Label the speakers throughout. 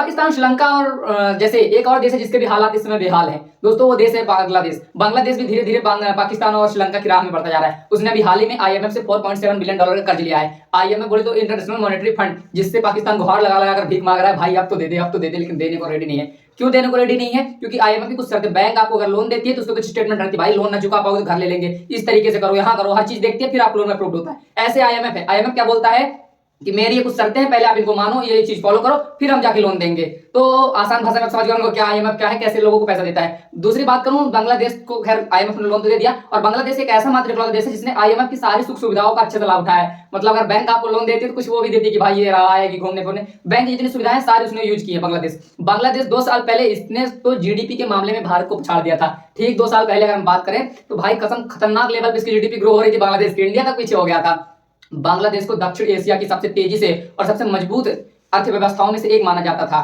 Speaker 1: पाकिस्तान, श्रीलंका और जैसे एक और देश है जिसके भी हालात इस समय बेहाल हैं दोस्तों, वो देश है बांग्लादेश। बांग्लादेश भी धीरे धीरे पाकिस्तान और श्रीलंका की राह में बढ़ता जा रहा है। उसने अभी हाल ही में आईएमएफ से $4.7 बिलियन का कर्ज लिया है। आईएमएफ बोले तो इंटरनेशनल मॉनेटरी फंड, जिससे पाकिस्तान गुहार लगा लगाकर भीख मांग रहा है, भाई अब तो दे दे, अब तो दे दे, लेकिन देने को रेडी नहीं है। क्यों देने को रेडी नहीं है? क्योंकि आईएमएफ की कुछ शर्तें, बैंक आपको अगर लोन देती है तो उसको कुछ स्टेटमेंट रहती है, भाई लोन ना चुका पाओगे तो घर ले लेंगे, इस तरीके से करो, यहाँ करो, हर चीज देखती है, फिर आप लोन में अप्रूव होता है। ऐसे आईएमएफ है। आईएमएफ क्या बोलता है कि मेरी ये कुछ शर्तें हैं, पहले आप इनको मानो, ये चीज फॉलो करो, फिर हम जाके लोन देंगे। तो आसान भाषा में समझ गए उनको क्या आईएमएफ क्या है, कैसे लोगों को पैसा देता है। दूसरी बात करूं, बांग्लादेश को खैर आईएमएफ ने लोन तो दे दिया, और बांग्लादेश एक ऐसा मात्र इकलौता देश है जिसने आईएमएफ की सारी सुख सुविधाओं का अच्छे से लाभ उठाया है। मतलब अगर बैंक आपको लोन देती है तो कुछ वो भी देती है कि भाई ये रहा है कि घूमने फिरने, बैंक जितनी सुविधाएं सारी उसने यूज की है। बांग्लादेश 2 साल पहले इसने तो जीडीपी के मामले में भारत को पछाड़ दिया था। ठीक 2 साल पहले अगर हम बात करें तो भाई कसम खतरनाक लेवल पे इसकी जीडीपी ग्रो हो रही थी बांग्लादेश की, इंडिया तक पीछे हो गया था। बांग्लादेश को दक्षिण एशिया की सबसे तेजी से और सबसे मजबूत अर्थव्यवस्थाओं में से एक माना जाता था,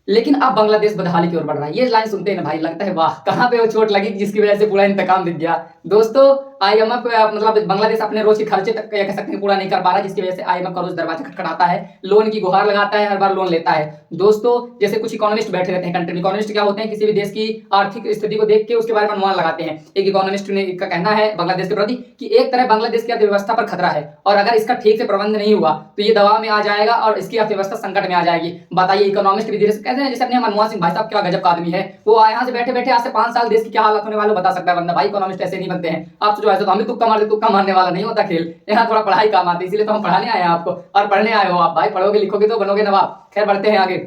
Speaker 1: लेकिन अब बांग्लादेश बदहाली की ओर बढ़ रहा है। ये लाइन सुनते हैं ना भाई, लगता है वाह, कहां पे वो चोट लगी जिसकी वजह से पूरा इंतकाम दिख गया। दोस्तों आईएमएफ मतलब बांग्लादेश अपने रोज के खर्चे तक कह सकते हैं पूरा नहीं कर पा रहा, जिसकी वजह से आईएमएफ का रोज दरवाजा खटखटाता है, लोन की गुहार लगाता है, हर बार लोन लेता है। दोस्तों जैसे कुछ इकोनॉमिस्ट बैठे रहते हैं कंट्री में, इकोनॉमिस्ट क्या होते हैं, किसी भी देश की आर्थिक स्थिति को देख के उसके बारे में अनुमान लगाते हैं। एक इकोनॉमिस्ट ने का कहना है बांग्लादेश के प्रति कि एक तरह बांग्लादेश की अर्थव्यवस्था पर खतरा है, और अगर इसका ठीक से प्रबंध नहीं हुआ तो ये दबाव में आ जाएगा और इसकी अर्थव्यवस्था संकट में आ जाएगी। बताइए इकोनॉमिस्ट भी धीरे से कहते हैं, जैसे अपने मनमोहन सिंह भाई साहब क्या गजब का आदमी है, वो यहाँ से बैठे बैठे आज से 5 साल देश की क्या हालत होने वाले बता सकता है बंदा। भाई इकोनॉमिस्ट ऐसे नहीं बनते हैं, आप जो ऐसे तो हमें तुक्का मारने वाला नहीं होता खेल, यहाँ थोड़ा पढ़ाई काम आती है, इसलिए तो हम पढ़ाने आए हैं आपको, और पढ़ने आए हो आप भाई, पढ़ोगे लिखोगे तो बनोगे नवाब। खैर बढ़ते हैं आगे।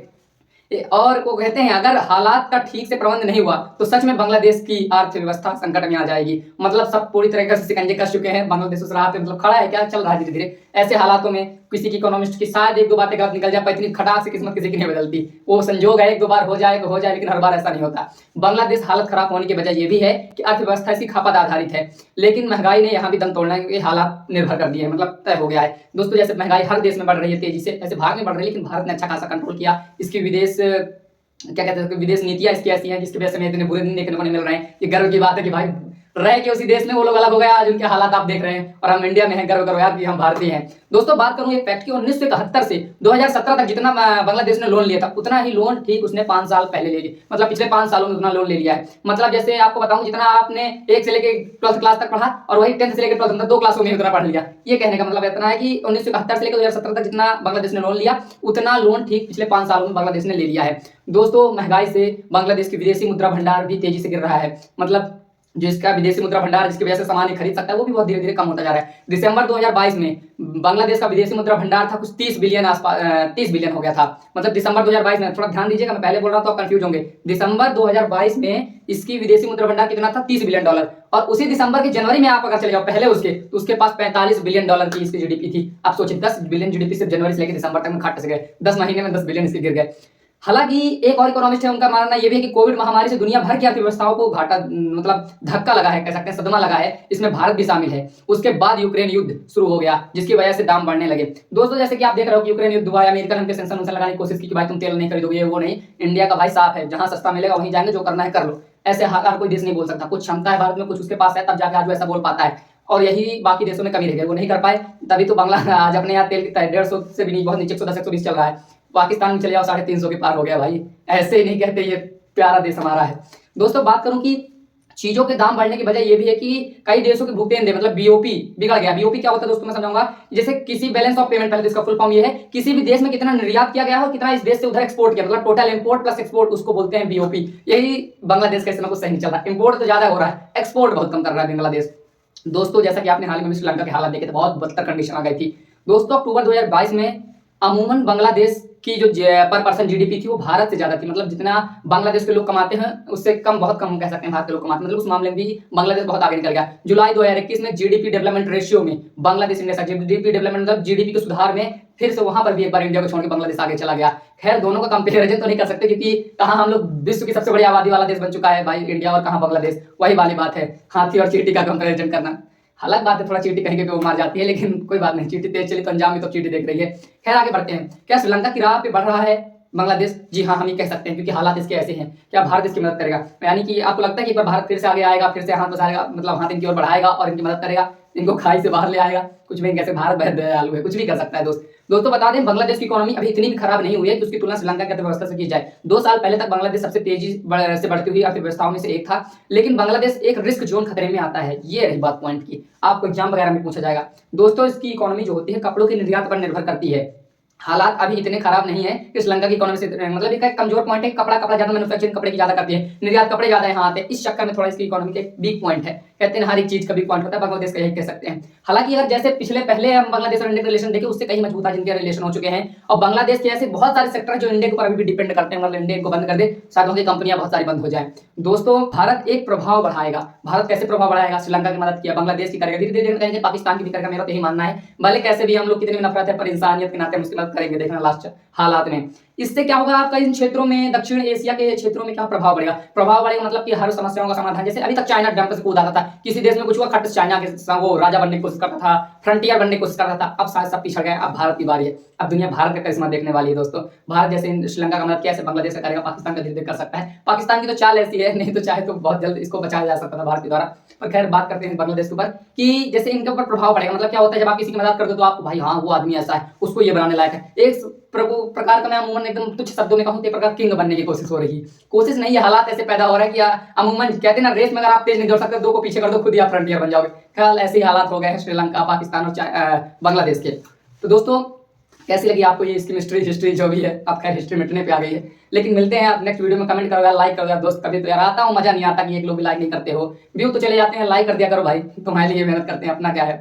Speaker 1: और वो कहते हैं अगर हालात का ठीक से प्रबंध नहीं हुआ तो सच में बांग्लादेश की अर्थव्यवस्था संकट में आ जाएगी। मतलब सब पूरी तरीके से शिकंजे कस चुके हैं, बांग्लादेश उस राह पे मतलब खड़ा है, क्या चल रहा है धीरे धीरे। ऐसे हालातों में किसी की इकोनॉमिस्ट की शायद 1-2 बातें गलत निकल जाए, पर इतनी खटाक से किस्मत किसी की नहीं बदलती। वो संजोग है, 1-2 बार हो जाए तो हो जाए, लेकिन हर बार ऐसा नहीं होता। बांग्लादेश हालत खराब होने की वजह यह भी है कि अर्थव्यवस्था इसकी खपत आधारित है, लेकिन महंगाई ने यहाँ भी दम तोड़ने के हालात निर्भर कर दिए हैं, मतलब तय हो गया है। दोस्तों जैसे महंगाई हर देश में बढ़ रही है तेजी से, ऐसे भारत में बढ़ रही है, लेकिन भारत ने अच्छा खासा कंट्रोल किया। इसकी विदेश क्या कहते हैं, विदेश नीतियां इसकी ऐसी हैं जिसकी वजह से हमें इतने बुरे दिन देखने को नहीं मिल रहे हैं। ये गर्व की बात है कि भाई रह के उसी देश में वो लोग अलग हो गया, आज उनके हालात आप देख रहे हैं, और हम इंडिया में हैं, गर्व करो यार कि हम भारतीय हैं। दोस्तों बात करूं एक फैक्ट की, 1971 से 2017 तक जितना बांग्लादेश ने लोन लिया था उतना ही लोन ठीक उसने 5 साल पहले ले लिया, मतलब पिछले 5 सालों में उतना लोन ले लिया है। मतलब जैसे आपको बताऊं, जितना आपने 1 से लेकर 12th क्लास तक पढ़ा और वही 10th से लेकर 12th तक 2 क्लासों में उतना पढ़ लिया। ये कहने का मतलब इतना है कि 1971 से लेकर 2017 तक जितना बांग्लादेश ने लोन लिया उतना लोन ठीक पिछले 5 सालों में बांग्लादेश ने ले लिया है। दोस्तों महंगाई से बांग्लादेश की विदेशी मुद्रा भंडार भी तेजी से गिर रहा है, मतलब जिसका विदेशी मुद्रा भंडार जिसकी वजह से सामान ही खरीद सकता है वो भी बहुत धीरे धीरे कम होता जा रहा है। दिसंबर 2022 में बांग्लादेश का विदेशी मुद्रा भंडार था कुछ 30 बिलियन आसपास, 30 बिलियन हो गया था। मतलब दिसंबर 2022 में, थोड़ा ध्यान दीजिएगा, मैं पहले बोल रहा हूं तो आप कंफ्यूज होंगे। दिसंबर 2022 में इसकी विदेशी मुद्रा भंडार कितना था, $30 बिलियन, और उसी दिसंबर के जनवरी में आप अगर चले जाओ पहले उसके, तो उसके पास $45 बिलियन की इसकी जीडीपी थी। आप सोचिए 10 बिलियन जीडीपी सिर्फ जनवरी से लेकर दिसंबर तक में खट से गए, 10 महीने में 10 बिलियन इसके गिर गए। हालांकि एक और इकोनॉमिस्ट है, उनका मानना यह भी है कि कोविड महामारी से दुनिया भर की अर्थव्यवस्थाओं को घाटा मतलब धक्का लगा है, कह सकते हैं सदमा लगा है, इसमें भारत भी शामिल है। उसके बाद यूक्रेन युद्ध शुरू हो गया जिसकी वजह से दाम बढ़ने लगे। दोस्तों जैसे कि आप देख रहे हो कि यूक्रेन युद्ध हुआ, अमेरिका ने सेंक्शन लगाने की कोशिश की कि भाई तुम तेल नहीं खरीदोगे, वो नहीं, इंडिया का भाई साफ है, जहां सस्ता मिलेगा वहीं जाएंगे, जो करना है कर लो। ऐसे हर कोई देश नहीं बोल सकता, कुछ क्षमता है भारत में, कुछ उसके पास है, तब जाकर आज वो ऐसा बोल पाता है, और यही बाकी देशों में कमी रह गई, वो नहीं कर पाए, तभी तो बांग्ला आज अपने यहाँ तेल कितना है, 150 से भी नहीं, बहुत नीचे 110 120 चल रहा है। पाकिस्तान में चले जाओ 350 के पार हो गया भाई, ऐसे ही नहीं कहते ये प्यारा देश हमारा है। दोस्तों बात करूं कि चीजों के दाम बढ़ने की वजह यह भी है कि कई देशों के भुगतान दे मतलब बीओपी बिगड़ गया। बीओपी क्या होता है दोस्तों मैं समझाऊंगा, जैसे किसी बैलेंस ऑफ पेमेंट, पहले तो इसका फुल फॉर्म ये है किसी भी देश में कितना निर्यात किया गया हो, कितना इस देश से उधर एक्सपोर्ट किया, मतलब टोटल इंपोर्ट प्लस एक्सपोर्ट, उसको बोलते हैं बीओपी। यही बांग्लादेश का इस समय कुछ सही नहीं चल रहा, इंपोर्ट तो ज्यादा हो रहा है, एक्सपोर्ट बहुत कम कर रहा है बांग्लादेश। दोस्तों जैसा कि आपने हाल ही में श्रीलंका के हालात देखे थे, बहुत बदतर कंडीशन आ गई थी। दोस्तों अक्टूबर 2022 में अमूमन बांग्लादेश की जो पर पर्सन जीडीपी थी वो भारत से ज्यादा थी, मतलब जितना बांग्लादेश के लोग कमाते हैं उससे कम, बहुत कम कह सकते हैं भारत के लोग कमाते हैं, मतलब उस मामले में भी बांग्लादेश बहुत आगे निकल गया। जुलाई 2021 में जीडीपी डेवलपमेंट रेशियो में बांग्लादेश इंडिया, जीडीपी डेवलपमेंट मतलब जीडीपी के सुधार में फिर से वहां पर भी एक बार इंडिया को छोड़ के बांग्लादेश आगे चला गया। खैर दोनों का कंपेरिजन तो नहीं कर सकते क्योंकि कहाँ हम लोग विश्व की सबसे बड़ी आबादी वाला देश बन चुका है भाई इंडिया, और कहाँ बांग्लादेश, वही वाली बात है, हाथी और चींटी का कंपेरिजन करना। हालांकि बात है थोड़ा चींटी कहीं पे वो मार जाती है, लेकिन कोई बात नहीं, चींटी तेज चली तो अंजाम में तो चींटी देख रही है। खैर आगे बढ़ते हैं। क्या श्रीलंका की राह पे बढ़ रहा है बांग्लादेश? जी हाँ, हम ये कह सकते हैं क्योंकि हालात इसके ऐसे हैं। क्या भारत इसकी मदद करेगा? यानी कि आपको लगता है कि एक बार भारत फिर से आगे आएगा, फिर से हाथ बसाएगा, मतलब हाथ इनकी ओर बढ़ाएगा और इनकी मदद करेगा, इनको खाई से बाहर ले आएगा? कुछ भी कैसे, भारत बहुत दयालु है, कुछ भी कर सकता है दोस्त। दोस्तों बता दें, बांग्लादेश की इकोनॉमी अभी इतनी भी खराब नहीं हुई है कि उसकी तुलना श्रीलंका की अर्थव्यवस्था से की जाए। 2 साल पहले तक बांग्लादेश सबसे तेजी से बढ़ती हुई अर्थव्यवस्थाओं में से एक था, लेकिन बांग्लादेश एक रिस्क जोन खतरे में आता है। ये रही बात पॉइंट की, आपको एग्जाम वगैरह में पूछा जाएगा। दोस्तों इसकी इकोनॉमी जो होती है कपड़ों के निर्यात पर निर्भर करती है। हालात अभी इतने खराब नहीं है कि श्रीलंका की इकोनॉमी से मतलब एक कमजोर पॉइंट है, कपड़ा ज्यादा मैन्युफैक्चरिंग कपड़े की ज्यादा करती है, निर्यात कपड़े ज्यादा यहाँ आते हैं, इस चक्कर में थोड़ा इसकी इकोनॉमी का वीक पॉइंट है। कहते हैं हर एक चीज का वीक पॉइंट होता है, बांग्लादेश का यही कह सकते हैं। हालांकि अगर जैसे पहले हम बांग्लादेश और इंडिया के रिलेशन देखें, उससे कहीं मजबूत जिनके रिलेशन हो चुके हैं, और बांग्लादेश के ऐसे बहुत सारे सेक्टर जो इंडिया के ऊपर अभी भी डिपेंड करते हैं, मतलब इंडिया को बंद कर दे शायद उनकी कंपनियां बहुत सारी बंद हो जाए। दोस्तों भारत एक प्रभाव बढ़ाएगा। भारत कैसे प्रभाव बढ़ाएगा? श्रीलंका की मदद किया, बांग्लादेश की करेगा, धीरे धीरे करेंगे, पाकिस्तान की भी करेगा। मेरा तो यही मानना है, भले कैसे भी हम लोग कितनी नफरत है पर इंसानियत के नाते हम उसकी मदद करेंगे, देखना लास्ट हालात में। इससे क्या होगा आपका इन क्षेत्रों में, दक्षिण एशिया के क्षेत्रों में क्या प्रभाव पड़ेगा? प्रभाव पड़ेगा मतलब कि हर समस्याओं का समाधान। जैसे अभी तक चाइना डंप से कूद आता था, किसी देश में कुछ हुआ खट चाइना के वो राजा बनने की कोशिश करता था, फ्रंटियर बनने की कोशिश करता था, अब शायद सब पिछड़ गए। अब भारत की बारी है, अब दुनिया भारत का करिश्मा देखने वाली है। दोस्तों भारत जैसे श्रीलंका का मदद कैसे बांग्लादेश का करेगा, पाकिस्तान का धीरे धीरे कर सकता है। पाकिस्तान की तो चाल ऐसी है, नहीं तो चाहे तो बहुत जल्द इसको बचाया जा सकता था भारत के द्वारा। पर खैर बात करते हैं बांग्लादेश के ऊपर कि जैसे इनके ऊपर प्रभाव पड़ेगा। मतलब क्या होता है जब आप किसी की मदद कर दो तो आपको भाई हाँ वो आदमी ऐसा है, उसको ये बनाने लायक है। एक प्रकार का मैं अमूमन एकदम तुच्छ शब्दों में कहूं तो प्रकार किंग बनने की कोशिश हो रही है। कोशिश नहीं है, हालात ऐसे पैदा हो रहा है कि अमूमन कहते हैं ना, रेस में अगर आप तेज नहीं दौड़ सकते, दो को पीछे कर दो, खुद ही आप फ्रंटियर बन जाओगे। ख्याल ऐसे ही हालात हो गए हैं श्रीलंका, पाकिस्तान और बांग्लादेश के। तो दोस्तों कैसी लगी आपको ये इसकी हिस्ट्री जो भी है? अब खैर हिस्ट्री मिटने पे आ गई है, लेकिन मिलते हैं आप नेक्स्ट वीडियो में। कमेंट करो, लाइक करो दोस्त। कभी तो यार आता हूँ, मजा नहीं आता कि एक लोग भी लाइक नहीं करते हो। व्यू तो चले जाते हैं, लाइक कर दिया करो भाई, तुम्हारे लिए मेहनत करते हैं, अपना क्या है।